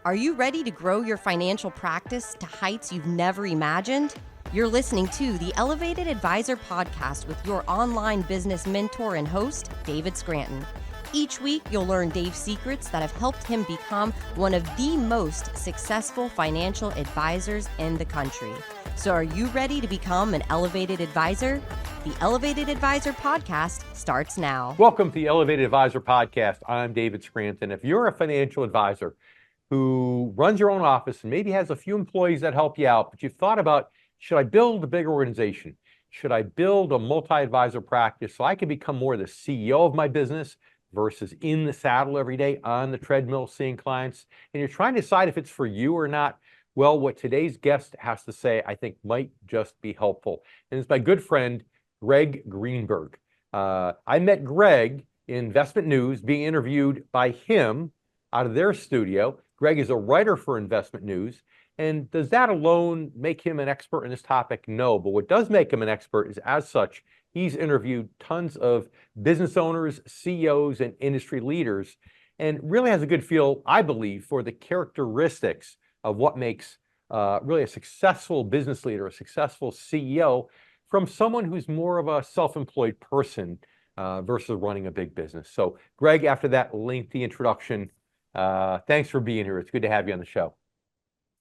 Are you ready to grow your financial practice to heights you've never imagined? You're listening to the Elevated Advisor podcast with your online business mentor and host, David Scranton. Each week, you'll learn Dave's secrets that have helped him become one of the most successful financial advisors in the country. So are you ready to become an Elevated Advisor? The Elevated Advisor podcast starts now. Welcome to the Elevated Advisor podcast. I'm David Scranton. If you're a financial advisor who runs your own office and maybe has a few employees that help you out, but you've thought about, should I build a bigger organization? Should I build a multi-advisor practice so I can become more the CEO of my business versus in the saddle every day on the treadmill seeing clients? And you're trying to decide if it's for you or not. Well, what today's guest has to say, I think might just be helpful. And it's my good friend, Greg Greenberg. I met Greg in Investment News being interviewed by him out of their studio. Greg is a writer for Investment News. And does that alone make him an expert in this topic? No. But what does make him an expert is, as such, he's interviewed tons of business owners, CEOs, and industry leaders, and really has a good feel, I believe, for the characteristics of what makes really a successful business leader, a successful CEO, from someone who's more of a self-employed person versus running a big business. So, Greg, after that lengthy introduction, thanks for being here. It's good to have you on the show.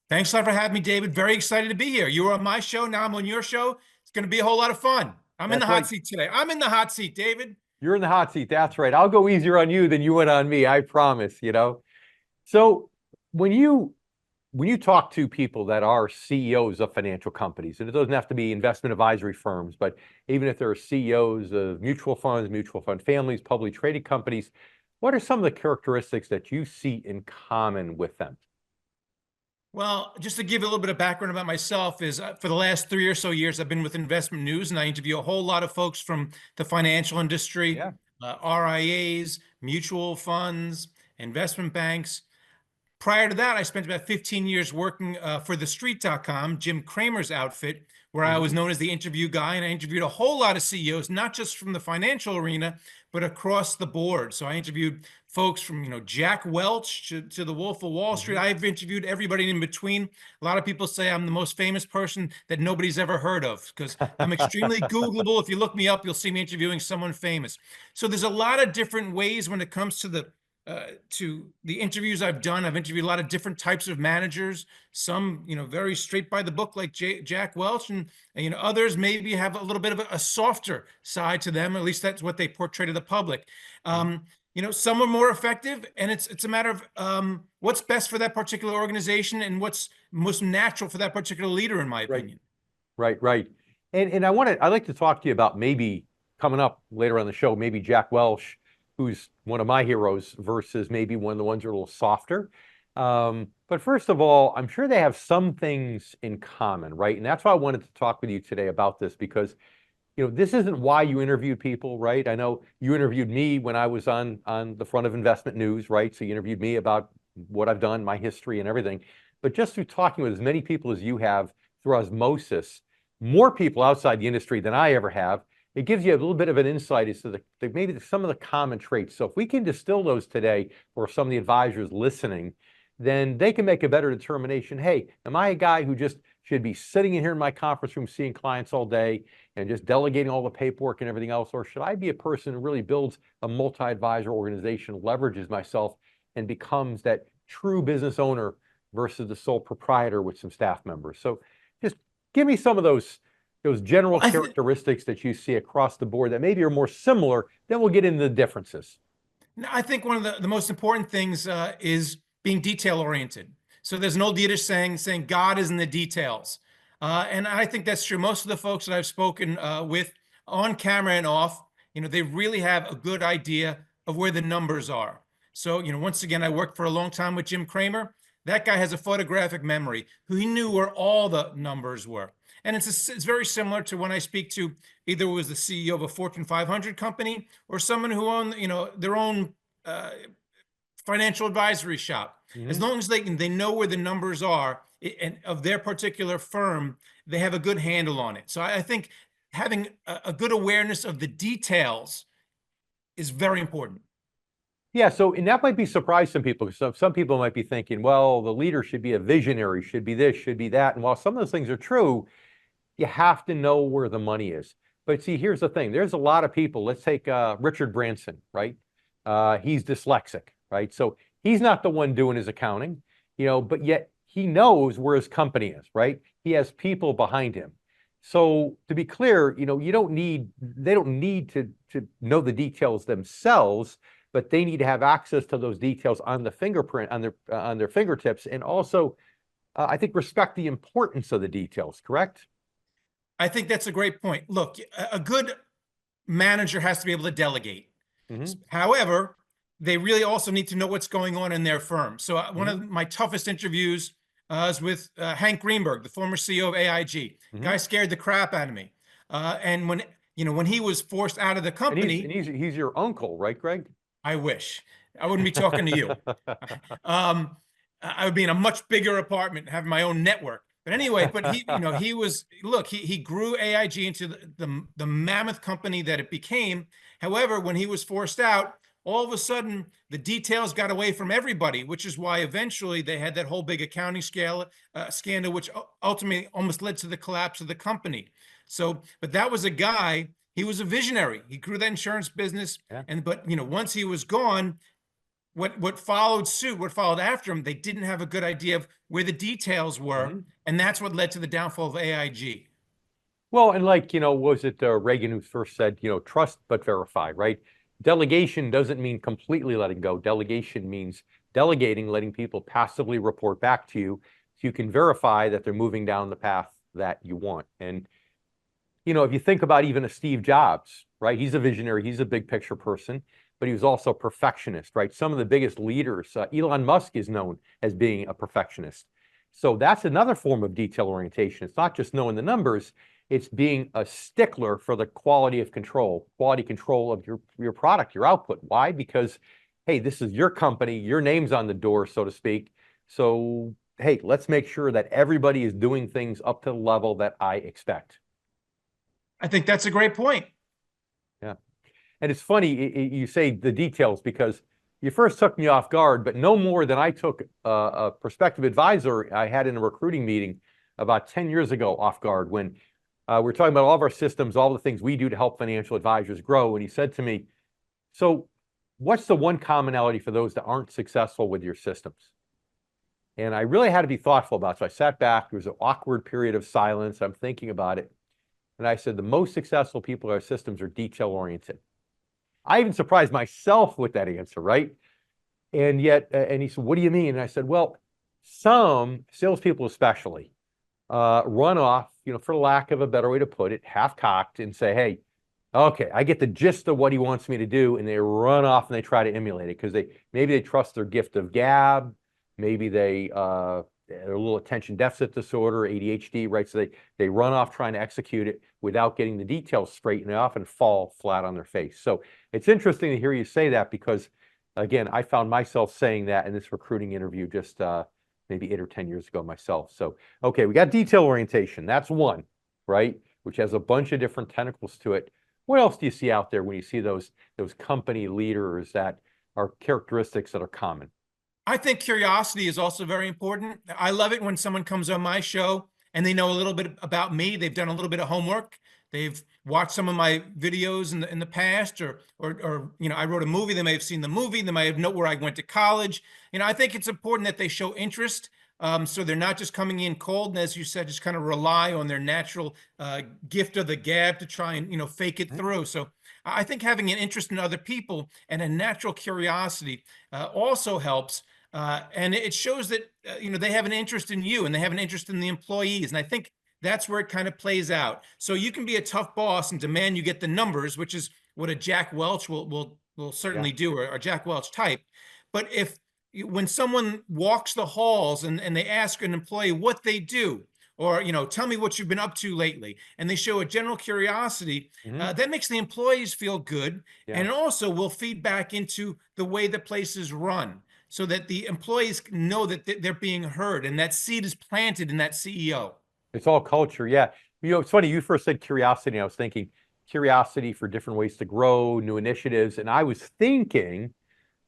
Thanks a lot for having me, David. Very excited to be here. You were on my show. Now I'm on your show. It's going to be a whole lot of fun. I'm in the hot seat today. I'm in the hot seat, David. You're in the hot seat. That's right. I'll go easier on you than you went on me. I promise, So when you talk to people that are CEOs of financial companies, and it doesn't have to be investment advisory firms, but even if they're CEOs of mutual funds, mutual fund families, publicly traded companies, what are some of the characteristics that you see in common with them? Well, just to give you a little bit of background about myself is for the last 3 or so years, I've been with Investment News, and I interview a whole lot of folks from the financial industry, RIAs, mutual funds, investment banks. Prior to that, I spent about 15 years working for TheStreet.com, Jim Cramer's outfit, where I was known as the interview guy, and I interviewed a whole lot of CEOs, not just from the financial arena, but across the board. So I interviewed folks from, Jack Welch to the Wolf of Wall Street. I've interviewed everybody in between. A lot of people say I'm the most famous person that nobody's ever heard of because I'm extremely Googleable. If you look me up, you'll see me interviewing someone famous. So there's a lot of different ways when it comes to the interviews I've done. I've interviewed a lot of different types of managers, some, very straight by the book like Jack Welch, and others maybe have a little bit of a softer side to them. At least that's what they portray to the public. Some are more effective, and it's a matter of what's best for that particular organization and what's most natural for that particular leader, in my opinion. Right. And I'd like to talk to you about maybe coming up later on the show, maybe Jack Welch, who's one of my heroes, versus maybe one of the ones who are a little softer. But first of all, I'm sure they have some things in common, right? And that's why I wanted to talk with you today about this, because this isn't why you interviewed people, right? I know you interviewed me when I was on the front of Investment News, right? So you interviewed me about what I've done, my history and everything. But just through talking with as many people as you have through osmosis, more people outside the industry than I ever have, it gives you a little bit of an insight as to maybe some of the common traits. So if we can distill those today for some of the advisors listening, then they can make a better determination. Hey, am I a guy who just should be sitting in here in my conference room seeing clients all day and just delegating all the paperwork and everything else? Or should I be a person who really builds a multi-advisor organization, leverages myself, and becomes that true business owner versus the sole proprietor with some staff members? So just give me some of those general characteristics that you see across the board that maybe are more similar. Then we'll get into the differences. I think one of the most important things is being detail-oriented. So there's an old Yiddish saying God is in the details. And I think that's true. Most of the folks that I've spoken with on camera and off, they really have a good idea of where the numbers are. So, once again, I worked for a long time with Jim Cramer. That guy has a photographic memory. He knew where all the numbers were. And it's very similar to when I speak to either was the CEO of a Fortune 500 company or someone who owned, their own financial advisory shop. As long as they know where the numbers are and of their particular firm, they have a good handle on it. So I think having a good awareness of the details is very important. Yeah, so and that might be surprise some people. Some people might be thinking, well, the leader should be a visionary, should be this, should be that. And while some of those things are true, you have to know where the money is. But see, here's the thing. There's a lot of people. Let's take Richard Branson, right? He's dyslexic, right? So he's not the one doing his accounting, but yet he knows where his company is, right? He has people behind him. So to be clear, they don't need to know the details themselves, but they need to have access to those details on the fingerprint, on their fingertips, and also, I think, respect the importance of the details, correct? I think that's a great point. Look, a good manager has to be able to delegate. However, they really also need to know what's going on in their firm. So one of my toughest interviews was with Hank Greenberg, the former CEO of AIG. Guy scared the crap out of me. And when he was forced out of the company, and he's your uncle, right, Greg? I wish I wouldn't be talking to you. I would be in a much bigger apartment, having my own network. But anyway, he grew AIG into the mammoth company that it became. However, when he was forced out, all of a sudden the details got away from everybody, which is why eventually they had that whole big accounting scandal, which ultimately almost led to the collapse of the company. So, but that was a guy, he was a visionary. He grew that insurance business. Yeah. But once he was gone, what followed after him, they didn't have a good idea of where the details were. And that's what led to the downfall of AIG. Well, and was it Reagan who first said, trust but verify, right? Delegation doesn't mean completely letting go. Delegation means delegating, letting people passively report back to you so you can verify that they're moving down the path that you want. And, if you think about even a Steve Jobs, right? He's a visionary, he's a big picture person, but he was also a perfectionist, right? Some of the biggest leaders, Elon Musk is known as being a perfectionist. So that's another form of detail orientation. It's not just knowing the numbers, it's being a stickler for the quality control of your product, your output. Why? Because, hey, this is your company, your name's on the door, so to speak. So, hey, let's make sure that everybody is doing things up to the level that I expect. I think that's a great point. Yeah. And it's funny, you say the details because you first took me off guard, but no more than I took a prospective advisor I had in a recruiting meeting about 10 years ago off guard when we're talking about all of our systems, all the things we do to help financial advisors grow. And he said to me, so what's the one commonality for those that aren't successful with your systems? And I really had to be thoughtful about it. So I sat back. There was an awkward period of silence. I'm thinking about it. And I said, the most successful people in our systems are detail-oriented. I even surprised myself with that answer, right? And yet, and he said, what do you mean? And I said, well, some salespeople especially run off, for lack of a better way to put it, half-cocked and say, hey, okay, I get the gist of what he wants me to do, and they run off and they try to emulate it because maybe they trust their gift of gab, maybe they're a little attention deficit disorder, ADHD, right? So they run off trying to execute it without getting the details straight, and they often fall flat on their face. So it's interesting to hear you say that because, again, I found myself saying that in this recruiting interview just maybe 8 or 10 years ago myself. So, okay, we got detail orientation. That's one, right? Which has a bunch of different tentacles to it. What else do you see out there when you see those company leaders that are characteristics that are common? I think curiosity is also very important. I love it when someone comes on my show and they know a little bit about me. They've done a little bit of homework. They've watched some of my videos in the past, or I wrote a movie. They may have seen the movie. They may know where I went to college. I think it's important that they show interest. So they're not just coming in cold, and as you said, just kind of rely on their natural gift of the gab to try and fake it through. So I think having an interest in other people and a natural curiosity also helps. And it shows that, they have an interest in you and they have an interest in the employees. And I think that's where it kind of plays out. So you can be a tough boss and demand you get the numbers, which is what a Jack Welch will certainly do, or Jack Welch type. But when someone walks the halls and they ask an employee what they do, or, tell me what you've been up to lately, and they show a general curiosity, that makes the employees feel good. Yeah. And it also will feed back into the way the place is run, so that the employees know that they're being heard and that seed is planted in that CEO. It's all culture, yeah. It's funny, you first said curiosity, and I was thinking curiosity for different ways to grow, new initiatives, and I was thinking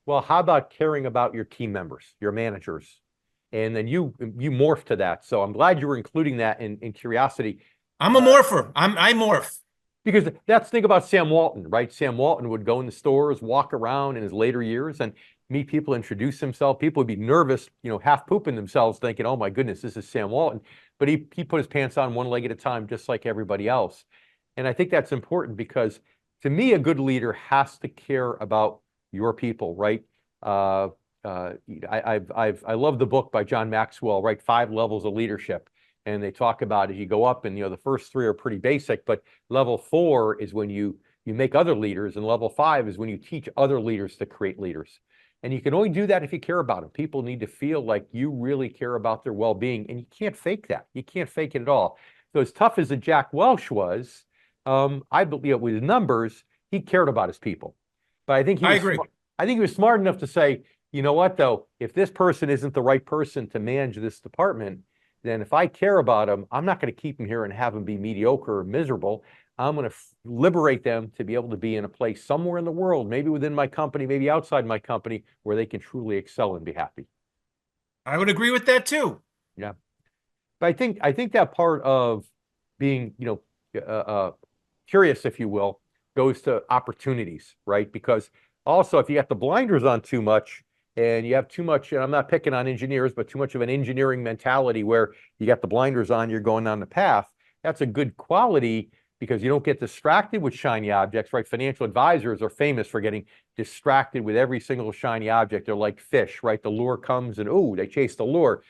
Well, how about caring about your team members, your managers? And then you morph to that. So I'm glad you were including that in curiosity. I'm a morpher. I morph. Because think about Sam Walton, right? Sam Walton would go in the stores, walk around in his later years and meet people, introduce himself. People would be nervous, half pooping themselves thinking, oh my goodness, this is Sam Walton. But he put his pants on one leg at a time, just like everybody else. And I think that's important because to me, a good leader has to care about your people, right? I love the book by John Maxwell, right? 5 Levels of Leadership. And they talk about as you go up and, the first 3 are pretty basic, but level 4 is when you make other leaders, and level 5 is when you teach other leaders to create leaders. And you can only do that if you care about them. People need to feel like you really care about their well-being, and you can't fake that. You can't fake it at all. So as tough as a Jack Welch was, I believe with his numbers, he cared about his people. But I think I agree. I think he was smart enough to say, you know what, though, if this person isn't the right person to manage this department, then if I care about them, I'm not going to keep them here and have them be mediocre or miserable. I'm going to liberate them to be able to be in a place somewhere in the world, maybe within my company, maybe outside my company, where they can truly excel and be happy. I would agree with that too. Yeah. But I think that part of being, curious, if you will, goes to opportunities, right? Because also, if you got the blinders on too much, and you have too much, and I'm not picking on engineers, but too much of an engineering mentality where you got the blinders on, you're going down the path, that's a good quality because you don't get distracted with shiny objects, right? Financial advisors are famous for getting distracted with every single shiny object. They're like fish, right? The lure comes and, oh, they chase the lure.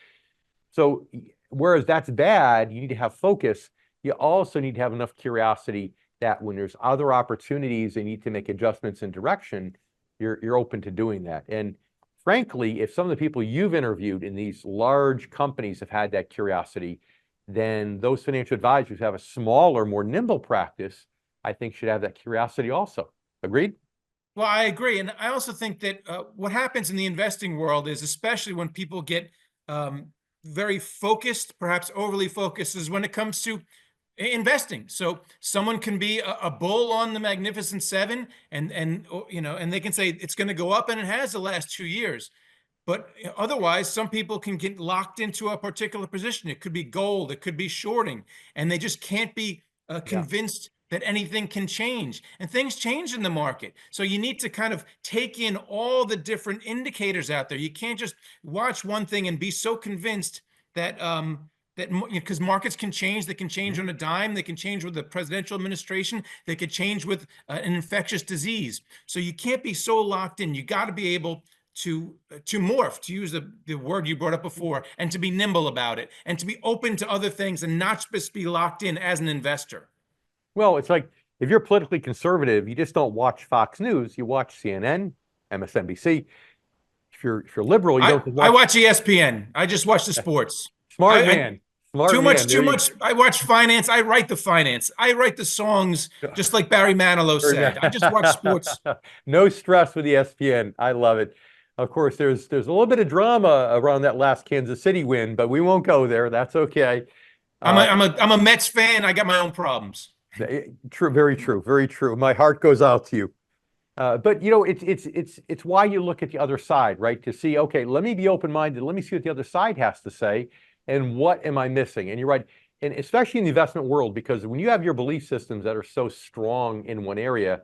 So whereas that's bad, you need to have focus. You also need to have enough curiosity that when there's other opportunities, they need to make adjustments in direction, you're open to doing that. And frankly, if some of the people you've interviewed in these large companies have had that curiosity, then those financial advisors who have a smaller, more nimble practice, I think should have that curiosity also. Agreed? Well, I agree. And I also think that what happens in the investing world is, especially when people get very focused, perhaps overly focused, is when it comes to investing. So someone can be a bull on the Magnificent Seven, and they can say it's going to go up, and it has the last 2 years. But otherwise, some people can get locked into a particular position. It could be gold, it could be shorting, and they just can't be convinced that anything can change. And things change in the market. So you need to kind of take in all the different indicators out there. You can't just watch one thing and be so convinced that because markets can change. They can change on a dime. They can change with the presidential administration. They could change with an infectious disease. So you can't be so locked in. You got to be able to morph, to use the word you brought up before, and to be nimble about it, and to be open to other things, and not just be locked in as an investor. Well, it's like if you're politically conservative, you just don't watch Fox News. You watch CNN, MSNBC. If you're liberal, you don't. I watch ESPN. I just watch the sports. Smart man. Too much. I watch finance. I write the finance. I write the songs, just like Barry Manilow said. I just watch sports. No stress with ESPN. I love it. Of course, there's a little bit of drama around that last Kansas City win, but we won't go there. That's okay. I'm a Mets fan. I got my own problems. True, very true, very true. My heart goes out to you. But it's why you look at the other side, right? To see, okay, let me be open-minded. Let me see what the other side has to say, and what am I missing? And you're right, and especially in the investment world, because when you have your belief systems that are so strong in one area,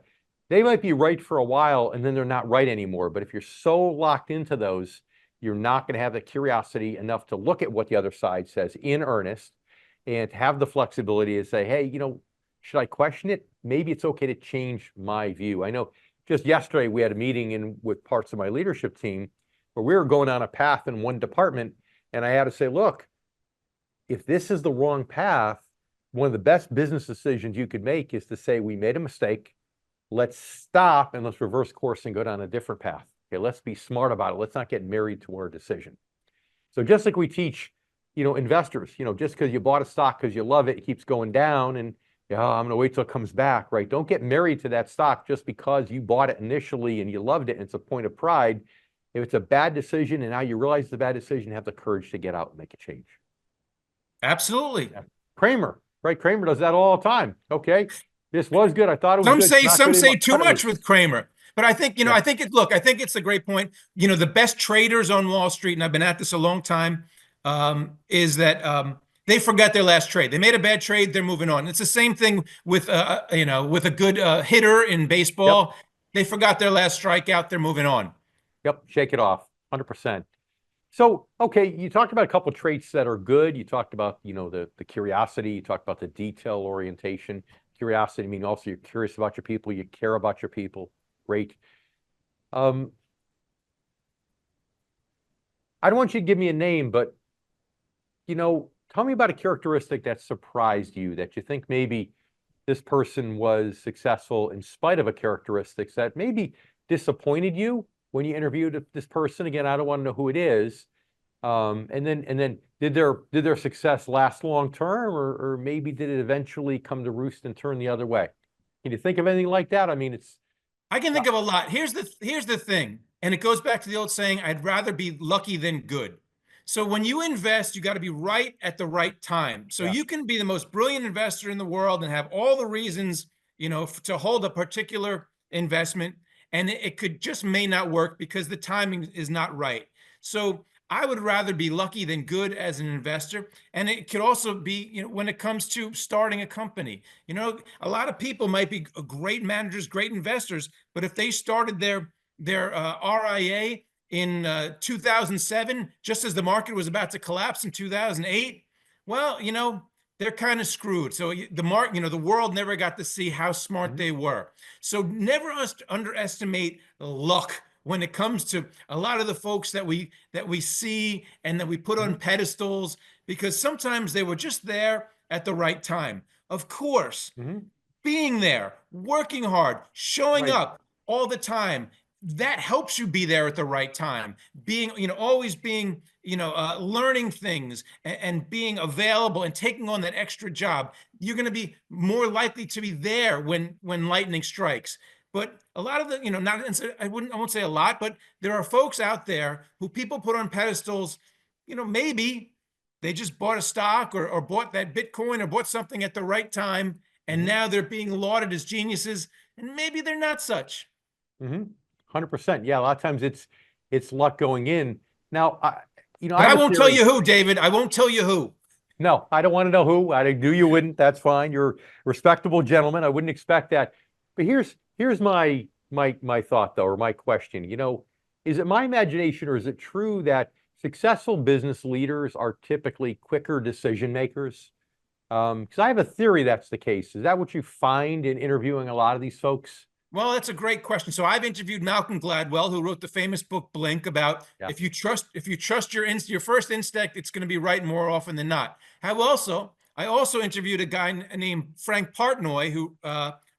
they might be right for a while, and then they're not right anymore. But if you're so locked into those, you're not going to have the curiosity enough to look at what the other side says in earnest, and to have the flexibility to say, hey, should I question it? Maybe it's okay to change my view. I know just yesterday we had a meeting with parts of my leadership team where we were going on a path in one department, and I had to say, look, if this is the wrong path, one of the best business decisions you could make is to say, we made a mistake. Let's stop and let's reverse course and go down a different path. Okay, let's be smart about it. Let's not get married to our decision. So just like we teach, investors, just because you bought a stock because you love it, it keeps going down, and I'm going to wait till it comes back, right? Don't get married to that stock just because you bought it initially and you loved it and it's a point of pride. If it's a bad decision and now you realize it's a bad decision, have the courage to get out and make a change. Absolutely. Yeah. Kramer, right? Kramer does that all the time. Okay, this was good. I thought it was good. Some say too much with Kramer. But I think, I think I think it's a great point. The best traders on Wall Street, and I've been at this a long time, is that they forgot their last trade. They made a bad trade, they're moving on. It's the same thing with, with a good hitter in baseball. Yep. They forgot their last strikeout, they're moving on. Yep, shake it off, 100%. So, okay, you talked about a couple of traits that are good. You talked about, the curiosity. You talked about the detail orientation. Curiosity, I mean, also you're curious about your people. You care about your people. Great. I don't want you to give me a name, but, tell me about a characteristic that surprised you, that you think maybe this person was successful in spite of a characteristic that maybe disappointed you when you interviewed this person. Again, I don't want to know who it is. And then did their success last long term, or maybe did it eventually come to roost and turn the other way? Can you think of anything like that? I mean, I can think of a lot. Here's the thing, and it goes back to the old saying, I'd rather be lucky than good. So when you invest, you got to be right at the right time. So you can be the most brilliant investor in the world and have all the reasons, to hold a particular investment, and it could just may not work because the timing is not right. So I would rather be lucky than good as an investor. And it could also be, when it comes to starting a company, a lot of people might be great managers, great investors, but if they started their RIA in 2007, just as the market was about to collapse in 2008, well, they're kind of screwed. So the world never got to see how smart they were. So never underestimate luck when it comes to a lot of the folks that we see and that we put on pedestals, because sometimes they were just there at the right time. Of course, being there, working hard, showing up all the time, that helps you be there at the right time. Being, always being, learning things and being available and taking on that extra job, you're going to be more likely to be there when lightning strikes. But a lot of the, I won't say a lot, but there are folks out there who people put on pedestals, maybe they just bought a stock or bought that Bitcoin or bought something at the right time, and now they're being lauded as geniuses, and maybe they're not such. 100%. Yeah, a lot of times it's luck going in. Now, I won't tell you who, David. I won't tell you who. No, I don't want to know who. I knew you wouldn't. That's fine. You're a respectable gentleman. I wouldn't expect that. But here's my thought, though, or my question. Is it my imagination, or is it true that successful business leaders are typically quicker decision makers? Because I have a theory that's the case. Is that what you find in interviewing a lot of these folks? Well, that's a great question. So I've interviewed Malcolm Gladwell, who wrote the famous book Blink, about if you trust your first instinct, it's going to be right more often than not. I also interviewed a guy named Frank Partnoy, who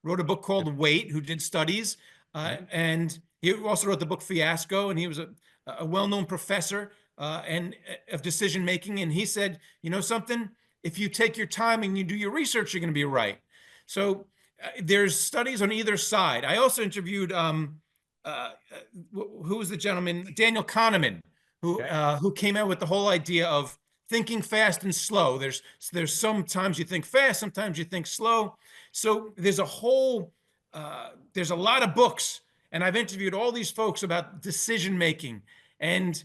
wrote a book called Wait, who did studies, and he also wrote the book Fiasco, and he was a well-known professor of decision making. And he said, something, if you take your time and you do your research, you're going to be right. So there's studies on either side. I also interviewed who was the gentleman, Daniel Kahneman, who came out with the whole idea of thinking fast and slow. There's sometimes you think fast, sometimes you think slow. So there's a lot of books, and I've interviewed all these folks about decision making, and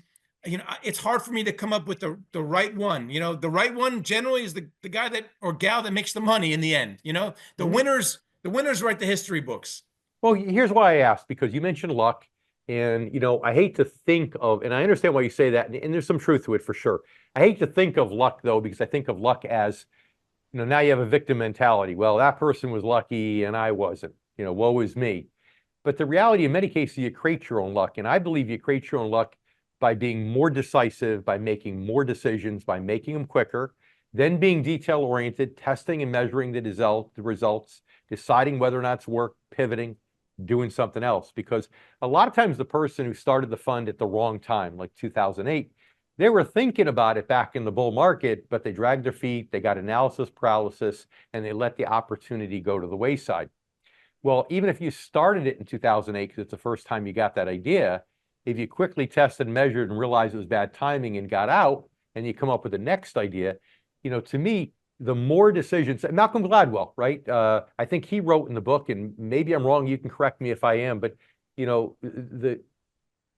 it's hard for me to come up with the right one. The right one generally is the guy that or gal that makes the money in the end. The winners write the history books. Well, here's why I asked, because you mentioned luck, and I hate to think of, and I understand why you say that, and there's some truth to it for sure. I hate to think of luck, though, because I think of luck as, now you have a victim mentality. Well, that person was lucky and I wasn't. Woe is me. But the reality, in many cases, you create your own luck, and I believe you create your own luck by being more decisive, by making more decisions, by making them quicker, then being detail-oriented, testing and measuring the results, deciding whether or not it's worth pivoting, doing something else. Because a lot of times the person who started the fund at the wrong time, like 2008, they were thinking about it back in the bull market, but they dragged their feet, they got analysis paralysis, and they let the opportunity go to the wayside. Well, even if you started it in 2008, because it's the first time you got that idea, if you quickly tested and measured and realized it was bad timing and got out, and you come up with the next idea, to me, the more decisions, Malcolm Gladwell, right? I think he wrote in the book, and maybe I'm wrong, you can correct me if I am, but the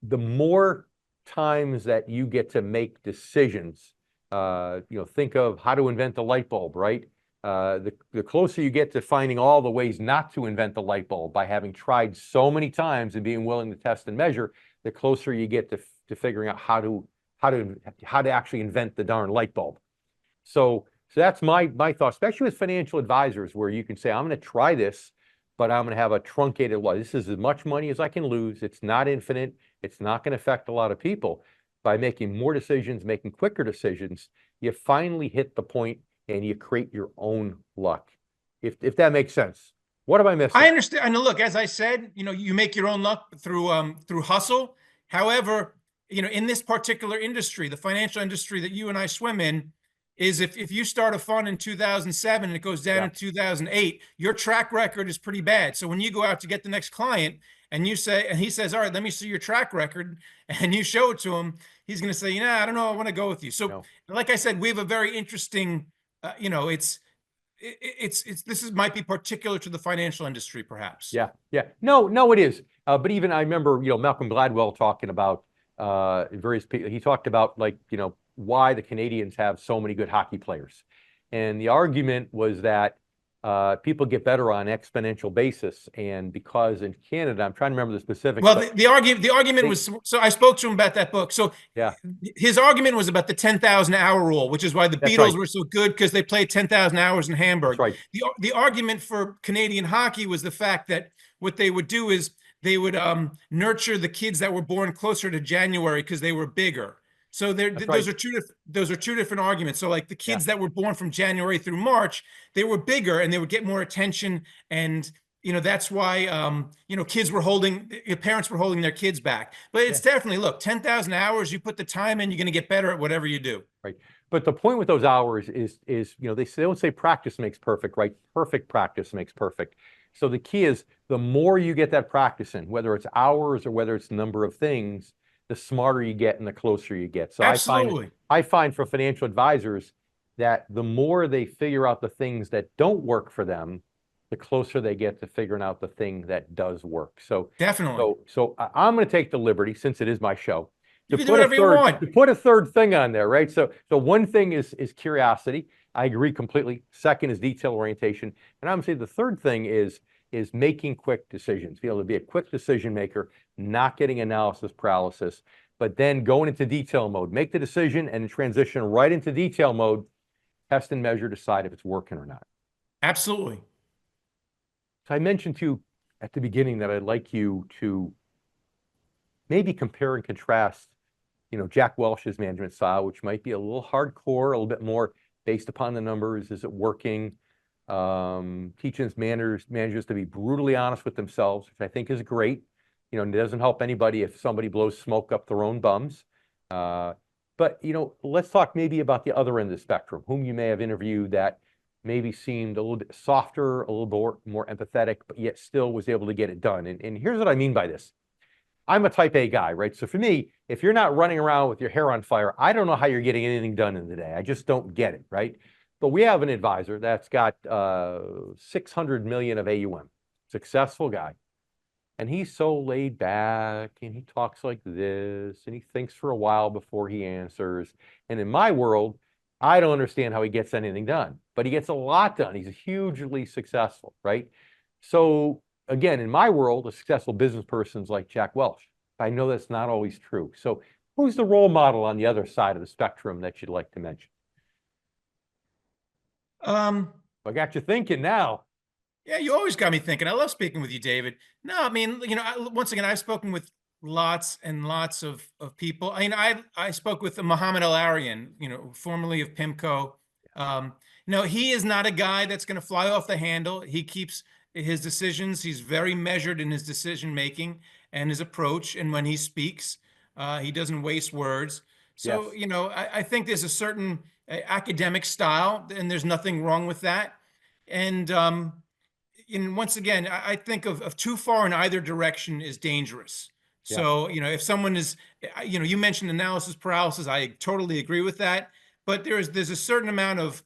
more times that you get to make decisions, think of how to invent the light bulb, right? The closer you get to finding all the ways not to invent the light bulb by having tried so many times and being willing to test and measure, the closer you get to figuring out how to actually invent the darn light bulb. So that's my thought, especially with financial advisors, where you can say, I'm going to try this, but I'm going to have a truncated loss. This is as much money as I can lose. It's not infinite. It's not going to affect a lot of people. By making more decisions, making quicker decisions, you finally hit the point and you create your own luck. If that makes sense. What am I missing? I understand. And look, as I said, you make your own luck through hustle. However, in this particular industry, the financial industry that you and I swim in, is if you start a fund in 2007 and it goes down in 2008, your track record is pretty bad. So when you go out to get the next client and he says, all right, let me see your track record, and you show it to him, he's going to say, I don't know, I want to go with you. So like I said, we have a very interesting, this might be particular to the financial industry, perhaps. Yeah. No, it is. But even I remember, Malcolm Gladwell talking about various people. He talked about why the Canadians have so many good hockey players. And the argument was that people get better on an exponential basis. And because in Canada, I'm trying to remember the specifics. Well, the argument was, so I spoke to him about that book. So his argument was about the 10,000 hour rule, which is why the Beatles were so good, because they played 10,000 hours in Hamburg. That's right. The argument for Canadian hockey was the fact that what they would do is they would nurture the kids that were born closer to January because they were bigger. So those are two different arguments. So like the kids that were born from January through March, they were bigger and they would get more attention. And, that's why, parents were holding their kids back. But it's definitely, look, 10,000 hours, you put the time in, you're going to get better at whatever you do. Right. But the point with those hours is they don't say practice makes perfect, right? Perfect practice makes perfect. So the key is the more you get that practice in, whether it's hours or whether it's number of things, the smarter you get and the closer you get. So absolutely. I find for financial advisors that the more they figure out the things that don't work for them, the closer they get to figuring out the thing that does work. So definitely. So I'm going to take the liberty, since it is my show, to put a third thing on there, right? So one thing is curiosity. I agree completely. Second is detail orientation. And I'm going to say the third thing is making quick decisions, be able to be a quick decision maker, not getting analysis paralysis, but then going into detail mode, make the decision and transition right into detail mode, test and measure, decide if it's working or not. Absolutely. So I mentioned to you at the beginning that I'd like you to maybe compare and contrast, Jack Welch's management style, which might be a little hardcore, a little bit more based upon the numbers. Is it working? Teaching managers to be brutally honest with themselves, which I think is great. It doesn't help anybody if somebody blows smoke up their own bums. But let's talk maybe about the other end of the spectrum, whom you may have interviewed that maybe seemed a little bit softer, a little more empathetic, but yet still was able to get it done. And here's what I mean by this. I'm a type A guy, right? So for me, if you're not running around with your hair on fire, I don't know how you're getting anything done in the day. I just don't get it, right? But we have an advisor that's got 600 million of AUM, successful guy. And he's so laid back and he talks like this and he thinks for a while before he answers. And in my world, I don't understand how he gets anything done, but he gets a lot done. He's hugely successful, right? So again, in my world, a successful business person is like Jack Welch. I know that's not always true. So who's the role model on the other side of the spectrum that you'd like to mention? I got you thinking now. Yeah, you always got me thinking. I love speaking with you, David. No, I mean, once again, I've spoken with lots and lots of people. I mean, I spoke with Muhammad Al-Arian, formerly of PIMCO. He is not a guy that's going to fly off the handle. He keeps his decisions. He's very measured in his decision making and his approach. And when he speaks, he doesn't waste words. So, I think there's a certain academic style, and there's nothing wrong with that. And once again, I think of too far in either direction is dangerous. Yeah. So, if someone is, you mentioned analysis paralysis, I totally agree with that. But there's a certain amount of,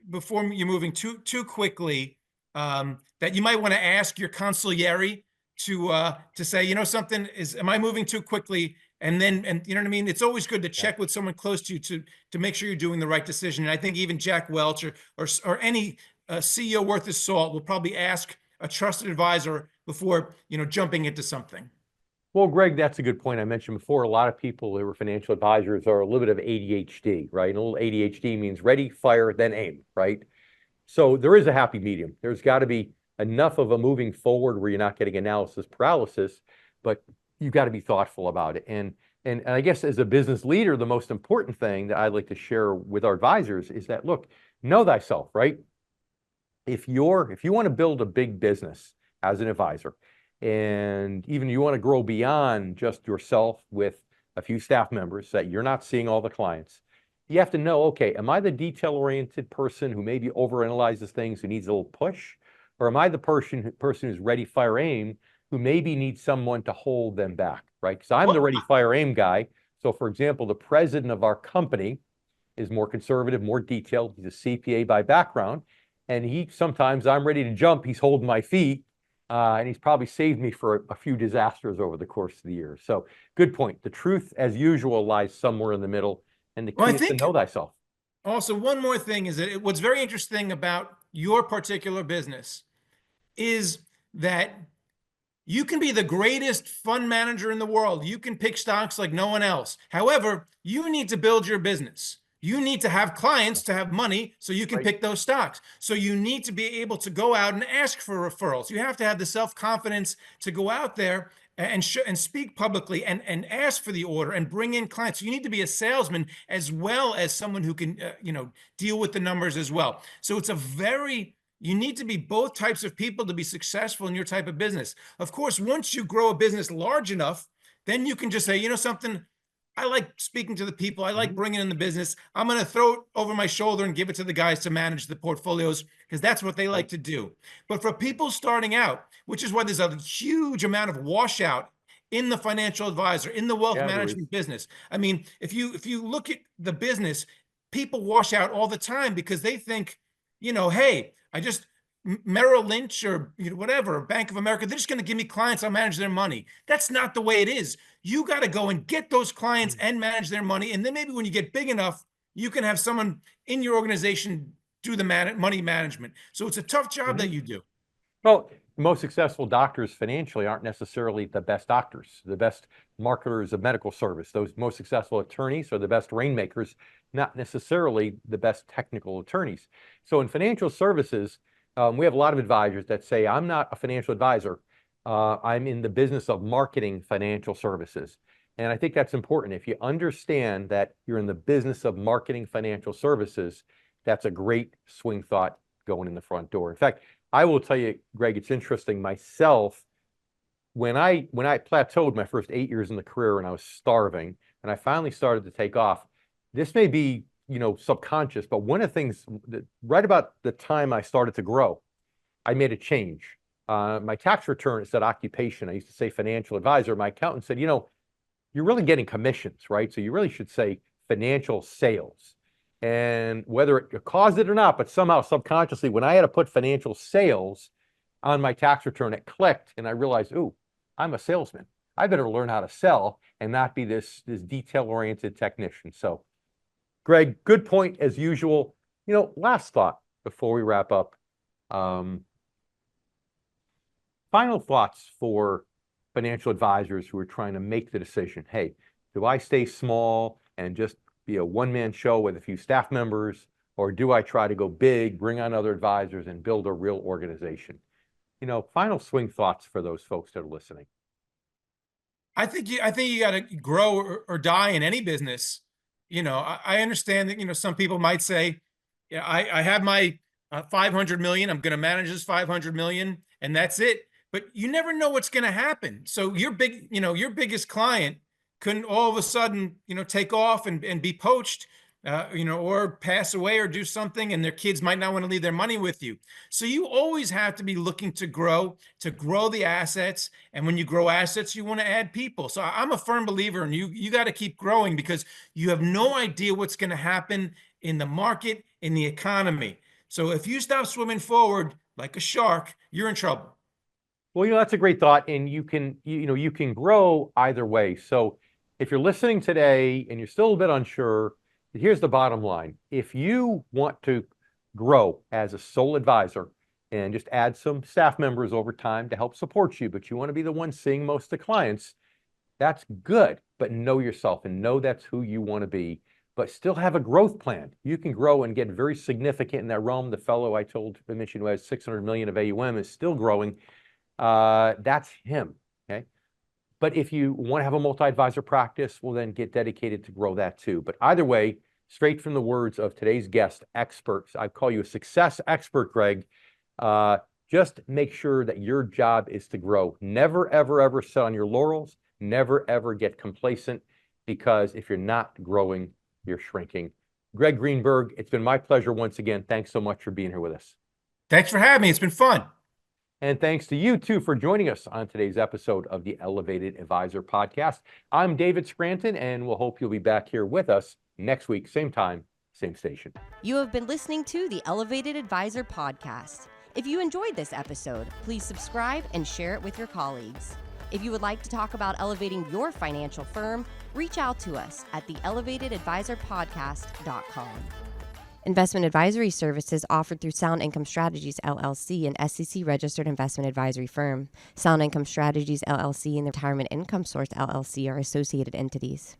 before you're moving too quickly, that you might want to ask your consigliere to say, you know, something is, am I moving too quickly? And you know what I mean? It's always good to check with someone close to you to make sure you're doing the right decision. And I think even Jack Welch or any CEO worth his salt will probably ask a trusted advisor before, you know, jumping into something. Well, Greg, that's a good point. I mentioned before, a lot of people who are financial advisors are a little bit of ADHD, right? And a little ADHD means ready, fire, then aim, right? So there is a happy medium. There's got to be enough of a moving forward where you're not getting analysis paralysis, but you've got to be thoughtful about it. And I guess as a business leader, the most important thing that I'd like to share with our advisors is that, look, know thyself, right? If you want to build a big business as an advisor, and even you want to grow beyond just yourself with a few staff members that you're not seeing all the clients, you have to know, okay, am I the detail-oriented person who maybe overanalyzes things, who needs a little push? Or am I the person who's ready, fire, aim, who maybe needs someone to hold them back, right? Because I'm the ready, fire, aim guy. So for example, the president of our company is more conservative, more detailed. He's a CPA by background. And sometimes I'm ready to jump, he's holding my feet. And he's probably saved me for a few disasters over the course of the year. So good point. The truth, as usual, lies somewhere in the middle. And the key is to know thyself. Also, one more thing is that what's very interesting about your particular business is that you can be the greatest fund manager in the world. You can pick stocks like no one else. However, you need to build your business. You need to have clients to have money so you can pick those stocks. So you need to be able to go out and ask for referrals. You have to have the self-confidence to go out there and speak publicly and ask for the order and bring in clients. So you need to be a salesman as well as someone who can, you know, deal with the numbers as well. So it's you need to be both types of people to be successful in your type of business. Of course, once you grow a business large enough, then you can just say, you know something, I like speaking to the people. I like bringing in the business. I'm going to throw it over my shoulder and give it to the guys to manage the portfolios because that's what they like to do. But for people starting out, which is why there's a huge amount of washout in the financial advisor, in the wealth management business. I mean, if you look at the business, people wash out all the time because they think, you know, hey, Merrill Lynch or whatever, Bank of America, they're just going to give me clients, I'll manage their money. That's not the way it is. You got to go and get those clients and manage their money. And then maybe when you get big enough, you can have someone in your organization do the money management. So it's a tough job that you do. Well, the most successful doctors financially aren't necessarily the best doctors, the best marketers of medical service. Those most successful attorneys are the best rainmakers, not necessarily the best technical attorneys. So in financial services, we have a lot of advisors that say, I'm not a financial advisor. I'm in the business of marketing financial services. And I think that's important. If you understand that you're in the business of marketing financial services, that's a great swing thought going in the front door. In fact, I will tell you, Greg, it's interesting myself. When I plateaued my first 8 years in the career and I was starving and I finally started to take off, this may be, you know, subconscious, but one of the things that right about the time I started to grow, I made a change. My tax return, it said occupation. I used to say financial advisor. My accountant said, you know, you're really getting commissions, right? So you really should say financial sales. And whether it caused it or not, but somehow subconsciously, when I had to put financial sales on my tax return, it clicked and I realized, ooh, I'm a salesman. I better learn how to sell and not be this detail-oriented technician. So Greg, good point as usual. You know, last thought before we wrap up. Final thoughts for financial advisors who are trying to make the decision. Hey, do I stay small and just be a one-man show with a few staff members, or do I try to go big, bring on other advisors, and build a real organization? You know, final swing thoughts for those folks that are listening. I think you got to grow or die in any business. You know, I understand that, you know, some people might say, yeah, I have my 500 million. I'm going to manage this 500 million and that's it. But you never know what's going to happen. So your biggest client couldn't all of a sudden, you know, take off and be poached, you know, or pass away or do something, and their kids might not want to leave their money with you. So you always have to be looking to grow the assets. And when you grow assets, you want to add people. So I'm a firm believer, and you got to keep growing because you have no idea what's going to happen in the market, in the economy. So if you stop swimming forward like a shark, you're in trouble. Well, that's a great thought, and you can grow either way. So if you're listening today and you're still a bit unsure, here's the bottom line. If you want to grow as a sole advisor and just add some staff members over time to help support you, but you want to be the one seeing most of the clients, that's good. But know yourself and know that's who you want to be, but still have a growth plan. You can grow and get very significant in that realm. The fellow I mentioned who has 600 million of AUM is still growing. That's him, okay? But if you want to have a multi-advisor practice, well, then get dedicated to grow that too. But either way, straight from the words of today's guest experts, I call you a success expert, Greg. Just make sure that your job is to grow. Never, ever, ever sit on your laurels. Never, ever get complacent, because if you're not growing, you're shrinking. Greg Greenberg, it's been my pleasure once again. Thanks so much for being here with us. Thanks for having me. It's been fun. And thanks to you, too, for joining us on today's episode of the Elevated Advisor Podcast. I'm David Scranton, and we'll hope you'll be back here with us next week, same time, same station. You have been listening to the Elevated Advisor Podcast. If you enjoyed this episode, please subscribe and share it with your colleagues. If you would like to talk about elevating your financial firm, reach out to us at theelevatedadvisorpodcast.com. Investment advisory services offered through Sound Income Strategies, LLC, an SEC-registered investment advisory firm. Sound Income Strategies, LLC, and the Retirement Income Source, LLC are associated entities.